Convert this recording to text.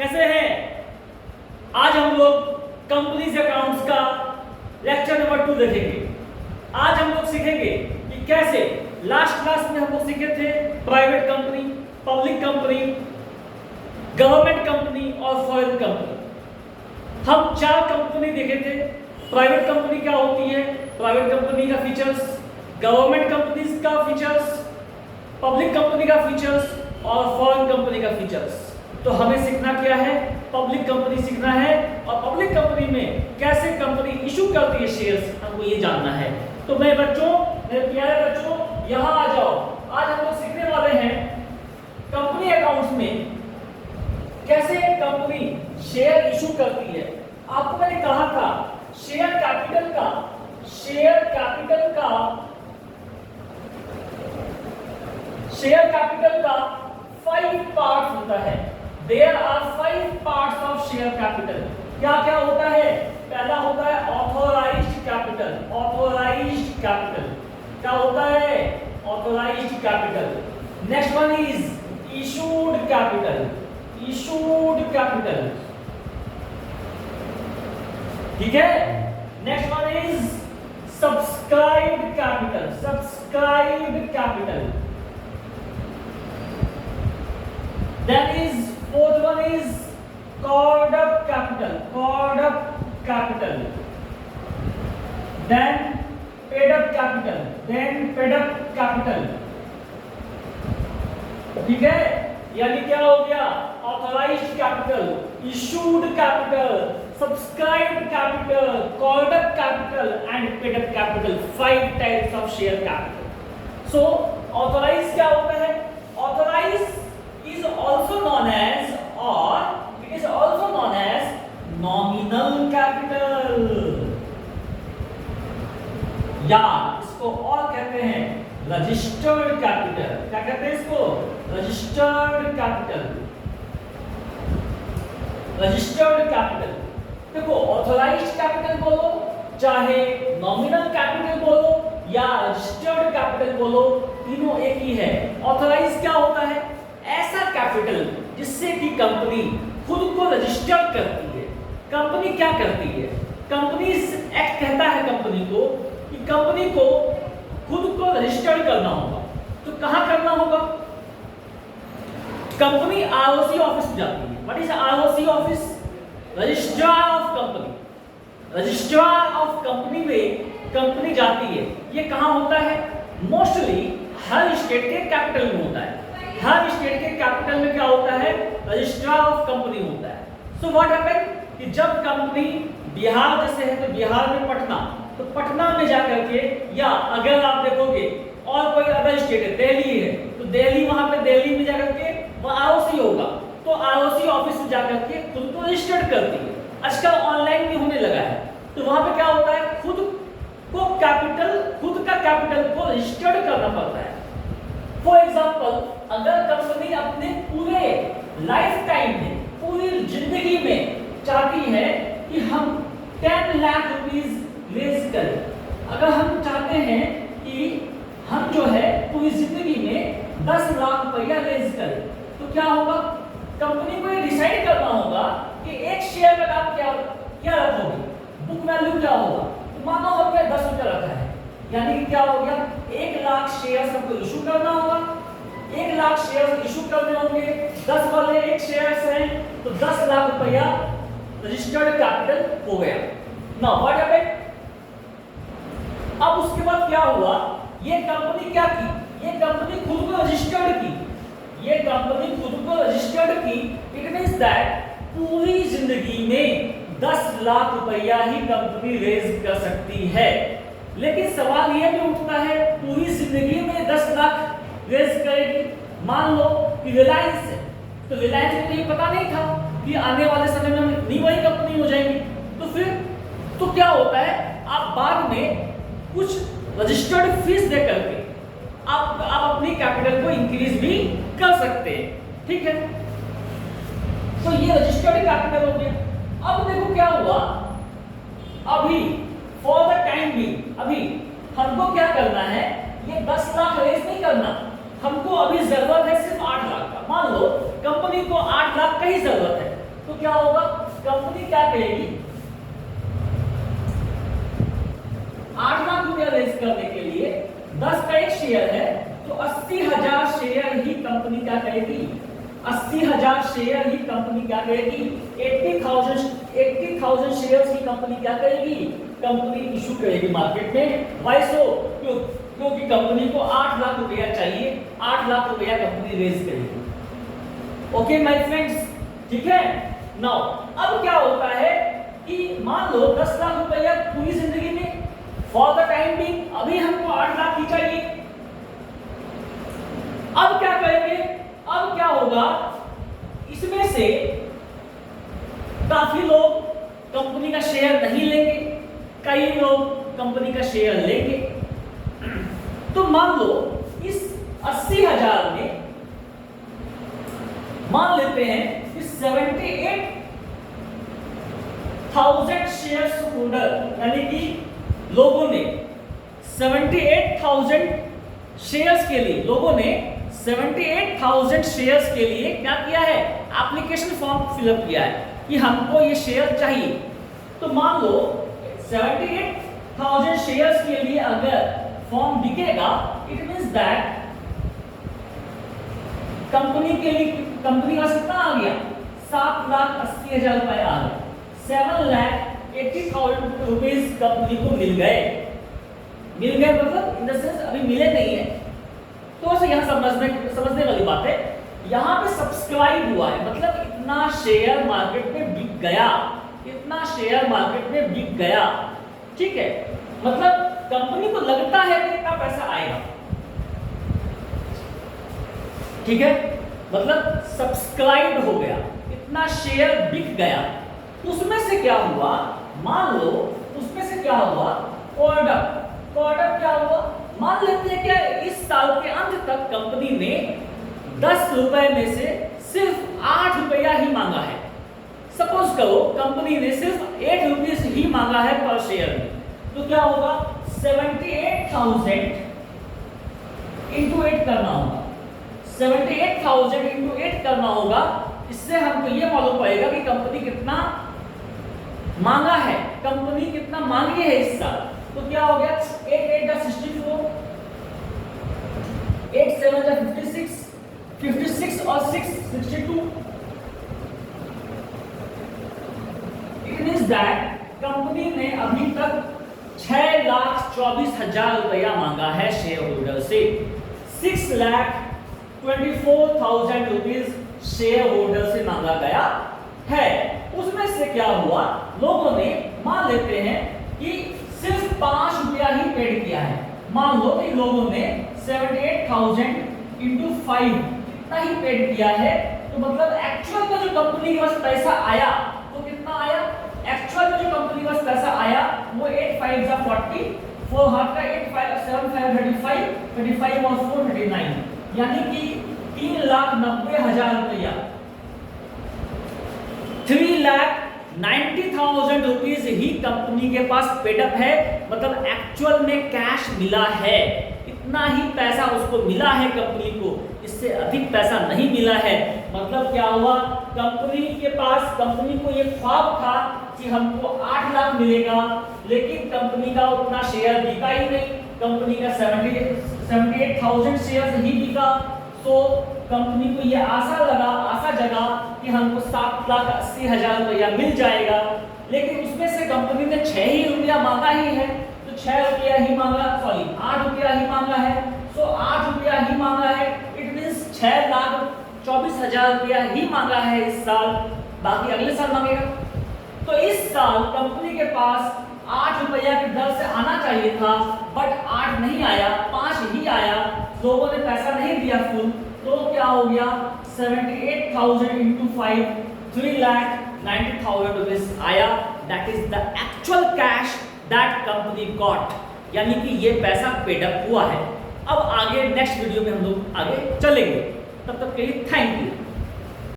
कैसे हैं? आज हम लोग कंपनीज अकाउंट्स का लेक्चर नंबर 2 देखेंगे। आज हम लोग सीखेंगे कि कैसे लास्ट क्लास में हम लोग सीखे थे private company, public company, government company और फॉरेन कंपनी। हम 4 कंपनी देखे थे। प्राइवेट कंपनी क्या होती है, प्राइवेट कंपनी का फीचर्स, गवर्नमेंट कंपनीज का फीचर्स, पब्लिक कंपनी का फीचर्स और फॉरेन कंपनी का फीचर्स। तो हमें सीखना क्या है, पब्लिक कंपनी सीखना है और पब्लिक कंपनी में कैसे कंपनी इशू करती है शेयर्स, हमको ये जानना है। तो मेरे बच्चों, मेरे प्यारे बच्चों, यहाँ आ जाओ। आज हम लोग सीखने वाले हैं कंपनी अकाउंट्स में कैसे कंपनी शेयर इशू करती है। आपको मैंने कहा था शेयर कैपिटल का 5 पार्ट्स होता है। There are 5 parts of share capital। क्या क्या होता है? पहला होता है ऑथोराइज्ड कैपिटल। ऑथोराइज्ड कैपिटल क्या होता है? Authorised capital. Next one is issued capital. Issued capital, ठीक है। Next one is subscribed capital. Subscribed capital. Then is fourth one is called up capital. Called up capital. Then paid up capital. Then paid up capital. ठीक है, यानी क्या हो गया? Authorised capital, issued capital, subscribed capital, called up capital and paid up capital. 5 types of share capital. So authorise क्या होता है? Authorise is also known as, or it is also known as nominal capital, या इसको और कहते हैं registered capital. क्या कहते हैं इसको? Registered capital. Registered capital. देखो, ऑथोराइज्ड कैपिटल बोलो, चाहे नॉमिनल कैपिटल बोलो या रजिस्टर्ड कैपिटल बोलो, तीनों एक ही है। ऑथोराइज क्या होता है? ऐसा कैपिटल जिससे कि कंपनी खुद को रजिस्टर करती है। कंपनी क्या करती है? कंपनी एक्ट कहता है कंपनी को कि कंपनी को खुद को रजिस्टर करना होगा। तो कहां करना होगा? कंपनी आरओसी ऑफिस जाती है। What is ROC office? Registrar of company. Registrar of company में कंपनी जाती है। ये कहां होता है? मोस्टली हर स्टेट के कैपिटल में होता है। हर स्टेट के कैपिटल में क्या होता है? रजिस्ट्रार ऑफ कंपनी होता है। सो व्हाट हैपेंड कि जब कंपनी बिहार जैसे है तो बिहार में पटना, तो पटना में जाकर के, या अगर आप देखोगे और कोई अदर स्टेट है, दिल्ली है, तो दिल्ली, वहां पे दिल्ली में जाकर के वह आरओसी होगा, तो आरओसी ऑफिस में जाकर के खुद को रजिस्टर्ड करती है। आजकल ऑनलाइन भी होने लगा है। तो वहां पे क्या होता है? खुद का कैपिटल को रजिस्टर्ड करना पड़ता है। फॉर एग्जाम्पल, अगर कंपनी अपने पूरे लाइफ टाइम में, पूरी जिंदगी में चाहती है कि हम 10 लाख रुपीस रेज करें, अगर हम चाहते हैं कि हम जो है पूरी जिंदगी में 10 लाख रुपया रेज करें, तो क्या होगा? कंपनी को ये डिसाइड करना होगा कि एक शेयर का दाम क्या रखोगे, बुक वैल्यू क्या होगा। तो मानो हमने 10 रुपया रखा है, यानी कि क्या हो गया? 1 लाख शेयर हमको इशू करना होगा। 1 लाख शेयर इशू करने होंगे, 10 वाले 1 शेयर्स हैं, तो 10 लाख रुपया रजिस्टर्ड कैपिटल हो गया। Now what happened? अब उसके बाद क्या हुआ? ये कंपनी क्या की? ये कंपनी खुद को रजिस्टर्ड की। ये कंपनी खुद को रजिस्टर्ड की। इट मींस दैट पूरी जिंदगी में 10 लाख रुपया ही कंपनी रेज कर सकती है। लेकिन सवाल यह भी उठता है, पूरी जिंदगी में 10 लाख रेज करेगी। मान लो कि रिलायंस है, तो रिलायंस को ये पता नहीं था कि आने वाले समय में नहीं वही कंपनी हो जाएगी। तो फिर तो क्या होता है? आप बाद में कुछ रजिस्टर्ड फीस दे करके आप अपनी कैपिटल को इंक्रीज भी कर सकते हैं। ठीक है, तो ये रजिस्टर्ड कैपिटल हो गया। अब देखो क्या हुआ, अभी फॉर द टाइम भी अभी हमको क्या करना है? ये 10 लाख रेज नहीं करना, हमको अभी जरूरत है सिर्फ 8 लाख का। मान लो कंपनी को 8 लाख का ही जरूरत है, तो क्या होगा, कंपनी क्या कहेगी, 8 लाख रुपया रेज करने के लिए 10 का एक शेयर है, तो 80,000 शेयर ही कंपनी क्या करेगी, 80,000 शेयर ही कंपनी क्या करेगी, 80,000 शेयर्स की कंपनी क्या करेगी, कंपनी इशू करेगी मार्केट में। वाई सो, क्योंकि कंपनी को 8 लाख रुपया चाहिए, 8 लाख रुपया कंपनी रेज करेगी। ओके माय फ्रेंड्स, ठीक है। नाउ अब क्या होता है कि मान लो 10 लाख रुपया पूरी जिंदगी में, फॉर द टाइम बीइंग अभी हमको 8 लाख ही चाहिए। अब क्या करेंगे, अब क्या होगा, इसमें से काफी लोग कंपनी का शेयर नहीं लेंगे, कई लोग कंपनी का शेयर लेंगे। तो मान लो इस 80,000 में मान लेते हैं कि 78,000 शेयर्स होल्डर, यानी कि लोगों ने 78,000 शेयर्स के लिए, लोगों ने 78,000 शेयर्स के लिए क्या किया है, एप्लीकेशन फॉर्म फिलअप किया है कि हमको ये शेयर चाहिए। तो मान लो 78,000 शेयर्स के लिए अगर फॉर्म बिकेगा, इट मींस दैट कंपनी के लिए, कंपनी का कितना आ गया, 7,80,000 रुपए आ गए, 7,80,000 रुपीज कंपनी को मिल गए। मिल गए मतलब इन द सेंस अभी मिले नहीं है। तो ऐसे यहाँ समझने वाली बात है, यहाँ पे सब्सक्राइब हुआ है, मतलब इतना शेयर मार्केट में बिक गया, इतना शेयर मार्केट में बिक गया, ठीक है। मतलब कंपनी को लगता है कि इतना पैसा आएगा, ठीक है, मतलब सब्सक्राइब हो गया, इतना शेयर बिक गया। उसमें से क्या हुआ, मान लो उसमें से क्या हुआ, ऑर्डर क्या हुआ, मान लेते हैं कि इस साल के अंत तक कंपनी ने 10 रुपए में से सिर्फ 8 रुपया ही मांगा है। सपोज करो कंपनी ने सिर्फ 8 रुपीज ही मांगा है पर शेयर में, तो क्या होगा, 78,000 इंटू 8 करना होगा, 78,000 इंटू 8 करना होगा। इससे हमको ये मालूम पड़ेगा कि कंपनी कितना मांगा है, कंपनी कितना मांगी है इस साल। तो क्या हो गया, 8 8 का 64, 8 7 का 56, 56 और 6 62। इट मींस दैट कंपनी ने अभी तक 6,24,000 रुपया मांगा है शेयर होल्डर से, 6,24,000 रुपीज शेयर होल्डर से मांगा गया है। उसमें से क्या हुआ, लोगों ने मान लेते हैं कि सिर्फ 5 रुपया ही पेड किया है। मान लो कि लोगों ने 78,000 इंटू 5 इतना ही पेड किया है, तो मतलब एक्चुअल में जो कंपनी के पास पैसा आया वो कितना आया, एक्चुअल में जो कंपनी के पास पैसा आया वो 8 5 जा 40, 4 हाफ का 8 5 7 5 35, 35 और 4 39, यानी कि 3,90,000 रुपया, 3,90,000 रुपीज ही कंपनी के पास पेडअप है, मतलब एक्चुअल में कैश मिला है, इतना ही पैसा उसको मिला है कंपनी को, इससे अधिक पैसा नहीं मिला है। मतलब क्या हुआ, कंपनी के पास, कंपनी को ये ख्वाब था कि हमको 8 लाख मिलेगा, लेकिन कंपनी का उतना शेयर बिका ही नहीं, कंपनी का 78,000 शेयर ही बिका। तो कंपनी को ये आशा जगा कि हमको 7,80,000 रुपया मिल जाएगा, लेकिन उसमें से कंपनी ने 6 ही रुपया मांगा ही है, तो 6 रुपया ही मांगा, 8 रुपया ही मांगा है, तो 8 रुपया ही मांगा है। इट मींस 6,24,000 रुपया ही मांगा है इस साल, बाकी अगले साल मांगेगा। तो इस साल कंपनी के पास 8 रुपया की दर से आना चाहिए था, बट 8 नहीं आया, 5 ही आया, लोगों ने पैसा नहीं दिया फुल। तो क्या हो गया, 78,000 इंटू 5, 3,90,000 रुपीज आया। That is the actual cash that company got, यानी कि ये पैसा पेडअप हुआ है। अब आगे नेक्स्ट वीडियो में हम लोग आगे चलेंगे, तब तक के लिए थैंक यू।